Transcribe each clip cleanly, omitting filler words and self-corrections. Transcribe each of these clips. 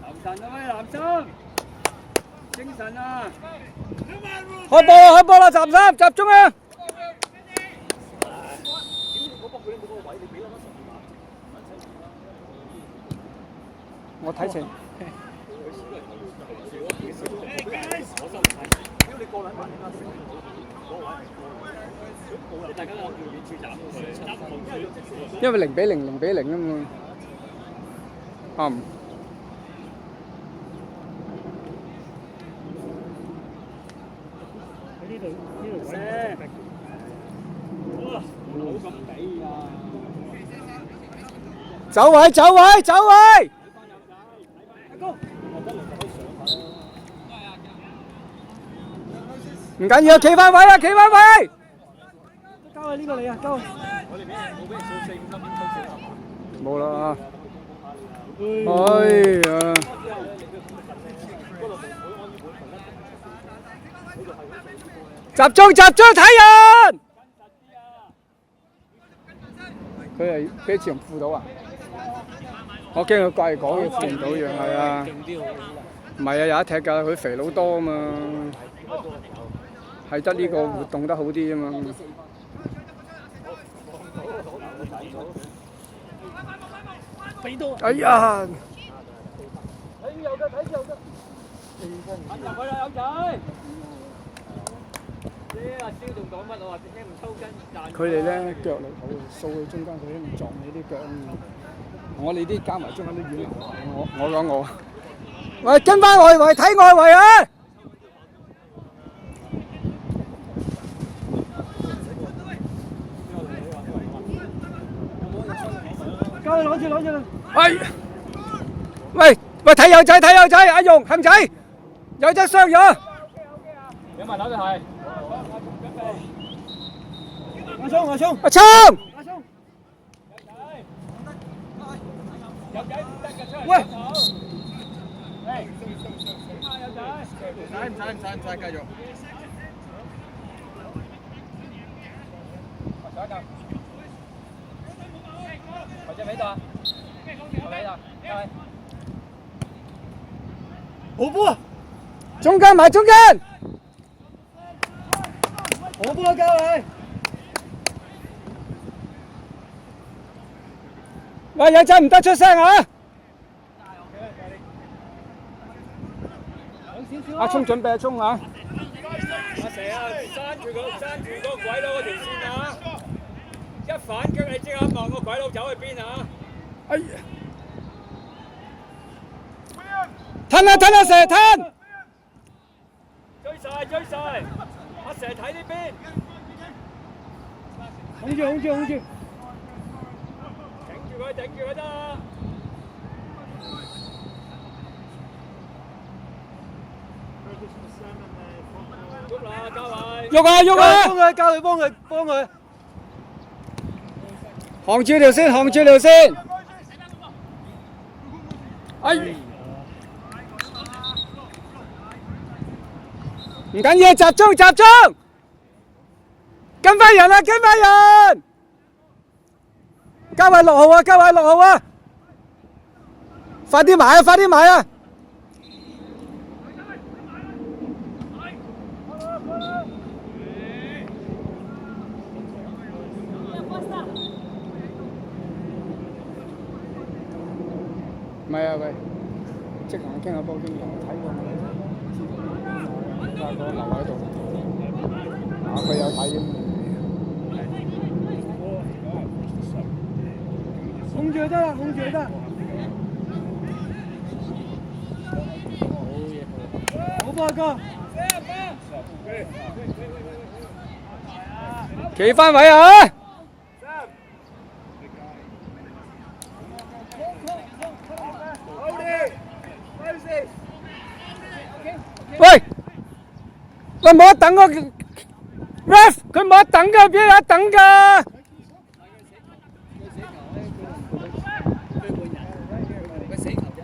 男神啊喂，男生，精神啊！開波啦，開波啦，集中啊！我睇情。因為0-0啊嘛。啱。走位！唔緊要，企翻位！交啊呢個你啊，交。冇啦。哎呀！集中睇人。佢係俾前扶到啊！我驚佢掛住講嘢扶唔到樣，係啊。唔係啊，有得踢㗎，佢肥佬多啊嘛。係得呢個活動得好啲啊嘛。哎呀！睇右㗎。入去啦，友仔！佢哋咧腳力好，掃去中間，佢都唔撞你啲腳。我哋啲加埋中間啲軟流，我講我。喂，跟翻外圍睇外圍啊！交你攞住。喂，睇友仔，阿勇恒仔，友仔傷咗。有埋手就係。阿聰！喂！唔使，繼續。或者喺度啊？好波啊！中間！好波啊，交你！喂，友仔唔得出聲啊！阿聰準備阿聰啊！阿蛇啊，閂住個鬼佬嗰條線啊！一反擊你即刻望個鬼佬走去邊啊！哎呀！吞啊蛇吞！追晒！阿蛇睇呢邊，控住！頂住佢得啦！喐啦，交位！喐啊！幫佢！行住條線！哎！唔緊要，集中！跟翻人！交位6號啊！快啲埋啊！唔係啊，喂！即行傾下波經驗，睇過大哥留喺度，佢有睇嘅。控住得啦！好波哥！企翻位啊！喂，冇得等個 ref， 佢冇得等㗎，邊有得等㗎？佢死球啫，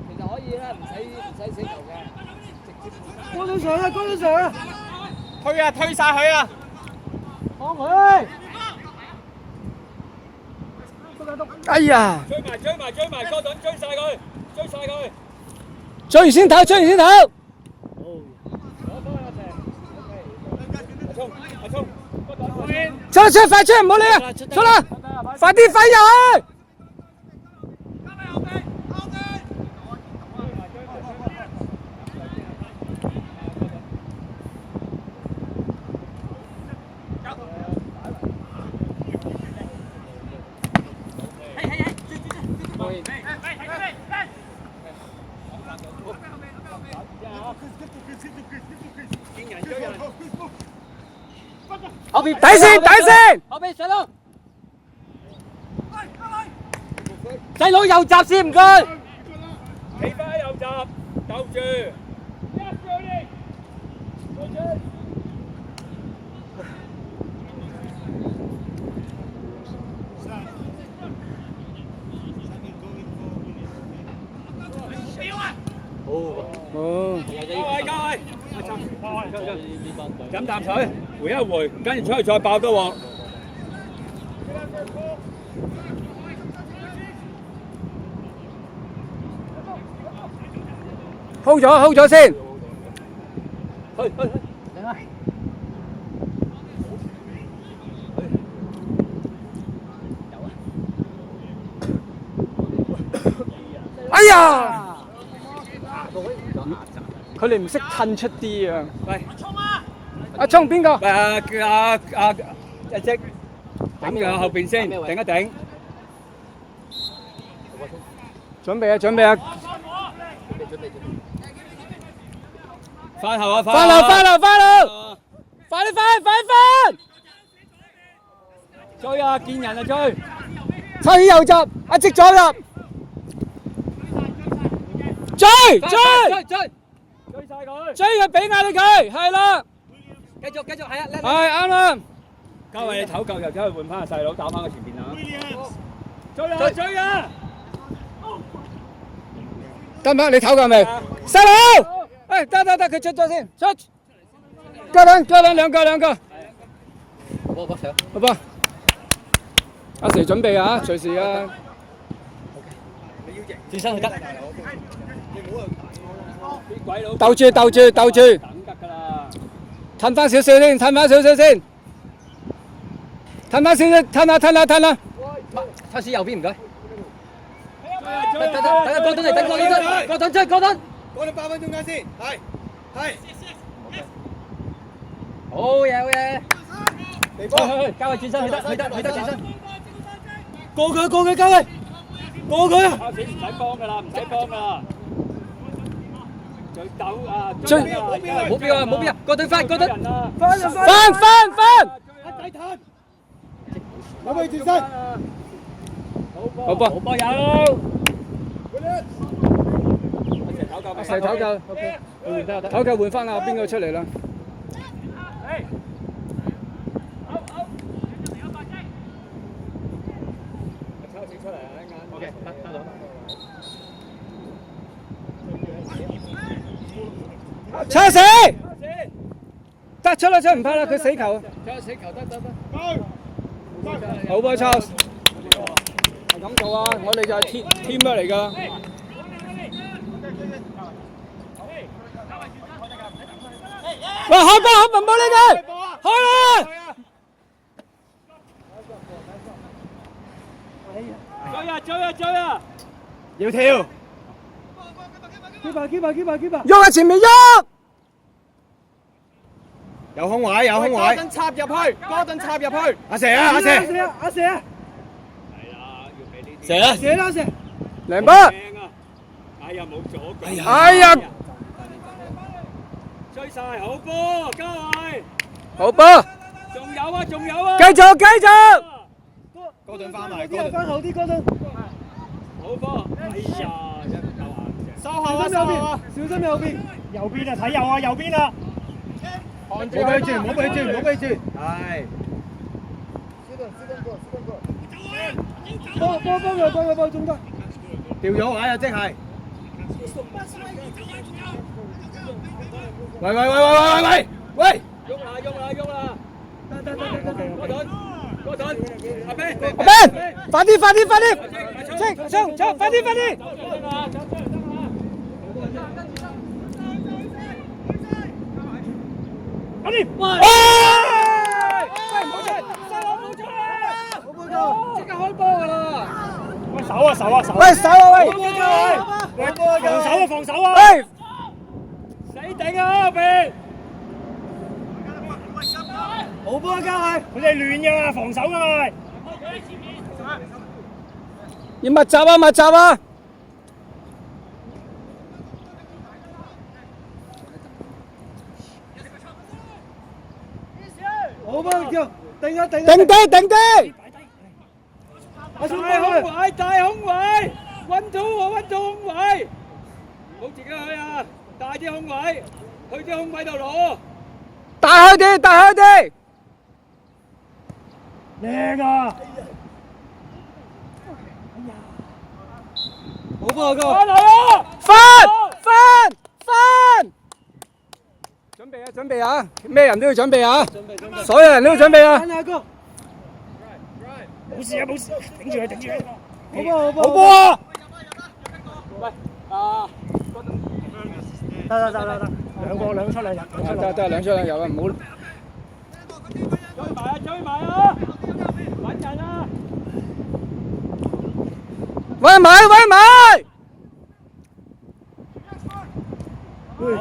其實可以啦，唔使死球嘅，直接。高到上啊！推晒佢啊！放佢！哎呀！追埋，哥頓追晒佢，追完先唞，追完先唞。阿聰，出快出，唔好理啊！出啦，快啲飛入去！後邊底線，後邊細佬，細佬右閘先唔該。企翻喺右閘，鬥住。哦，交位，飲啖水，回一回，跟住出去再爆多鑊。hold 咗先。去，哎呀！佢哋唔識褪出啲啊！喂，阿聰邊個？一隻頂佢後邊先，頂一頂。準備啊！翻後啊！翻流！快啲翻！追啊！見人啊追！抽起右閘，一直左入。追晒佢！追佢，俾壓力佢，係啦。繼續，係啊，係啱啦。嘉偉，你唞夠又走去換翻個細佬，打翻個前邊啊！追啊！得唔得？你唞夠未？細佬，誒得，佢出咗先，出。加兩個。好噃，阿蛇準備啊，隨時啊。轉身去得。鬥住，等得㗎啦！褪翻少少先，褪翻少少。褪啦！測試右邊唔該。等哥頓嚟，哥頓出。過你8分鐘間先，係。好嘢。嚟波，交位轉身去得轉身。過佢，交位，過佢啊！唔使幫㗎啦。再鬥啊！追冇標啊！哥頓翻！翻！一底彈，有未轉身？好噃，有。蛇唞夠 ，OK， 唞夠換翻啊，邊個出嚟啦？叉死！得出唔怕啦，佢死球。得。好波 Charles， 係咁做啊！我哋就係 team 嚟㗎。喂，開波，唔好理佢，開啦！追啊！要跳，喐喺前面喐！有空位。哥頓插入去。阿蛇啊！係啦，要俾呢啲。蛇，梁波，哎呀，冇阻佢。哎呀，追晒，好波，嘉偉。好波，仲有啊！繼續。哥頓翻埋，翻後啲哥頓，好波，哎呀，真係唔夠硬嘅。收後啊！小心右邊，睇右啊，右邊啊！唔好俾佢轉，係。波中間，掉咗位啊！即係。喂！喐啦！哥頓，阿 Ben，阿 Ben，快啲，快啲，快啲，衝，快啲，快啲！搞掂！喂，冇出，即刻開波㗎啦！喂，手啊手啊手！喂，手啊喂！防守啊！喂，死頂啊阿 Ben！好波啊，交係！佢哋亂㗎，防守㗎係。要密集啊，密集啊！好波叫，定啊定！定低，定低！大空位，大空位，1 2空位，唔好自己去啊！大啲空位，去啲空位度攞。大開啲，大開啲！靚啊！好波啊，哥！翻嚟啊！翻！準備啊，準備啊！咩人都要準備啊！所有人都要準備啊！翻啊，哥！冇事啊，冇事，頂住佢，頂住佢。好波，好波啊！喂，啊，得，兩出兩入，得兩出兩入啊！唔好。追埋啊！揾人啊！喂埋！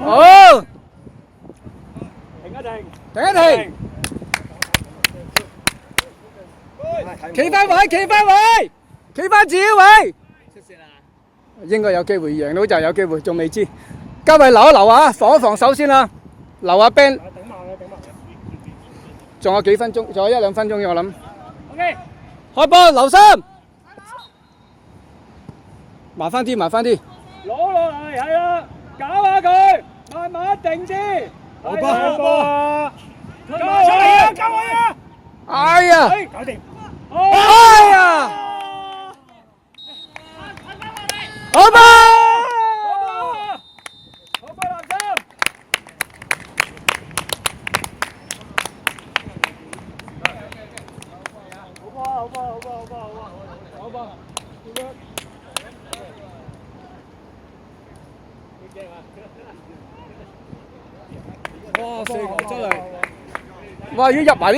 好，停一停，企翻位，企翻自己位。出線啦！應該有機會贏到就有機會，仲未知。嘉慧留一留啊，防一防守先啦，留下 Ben。仲有幾分鐘，仲有1-2分鐘嘅我諗。OK，開波，留心。麻煩啲。攞落嚟，係啦，搞下佢，慢慢定先。好波啊！出嚟啊，交位啊！哎呀！搞掂！哎呀！好波！好波，藍衫。好波。哇！4球真係，哇！要入埋呢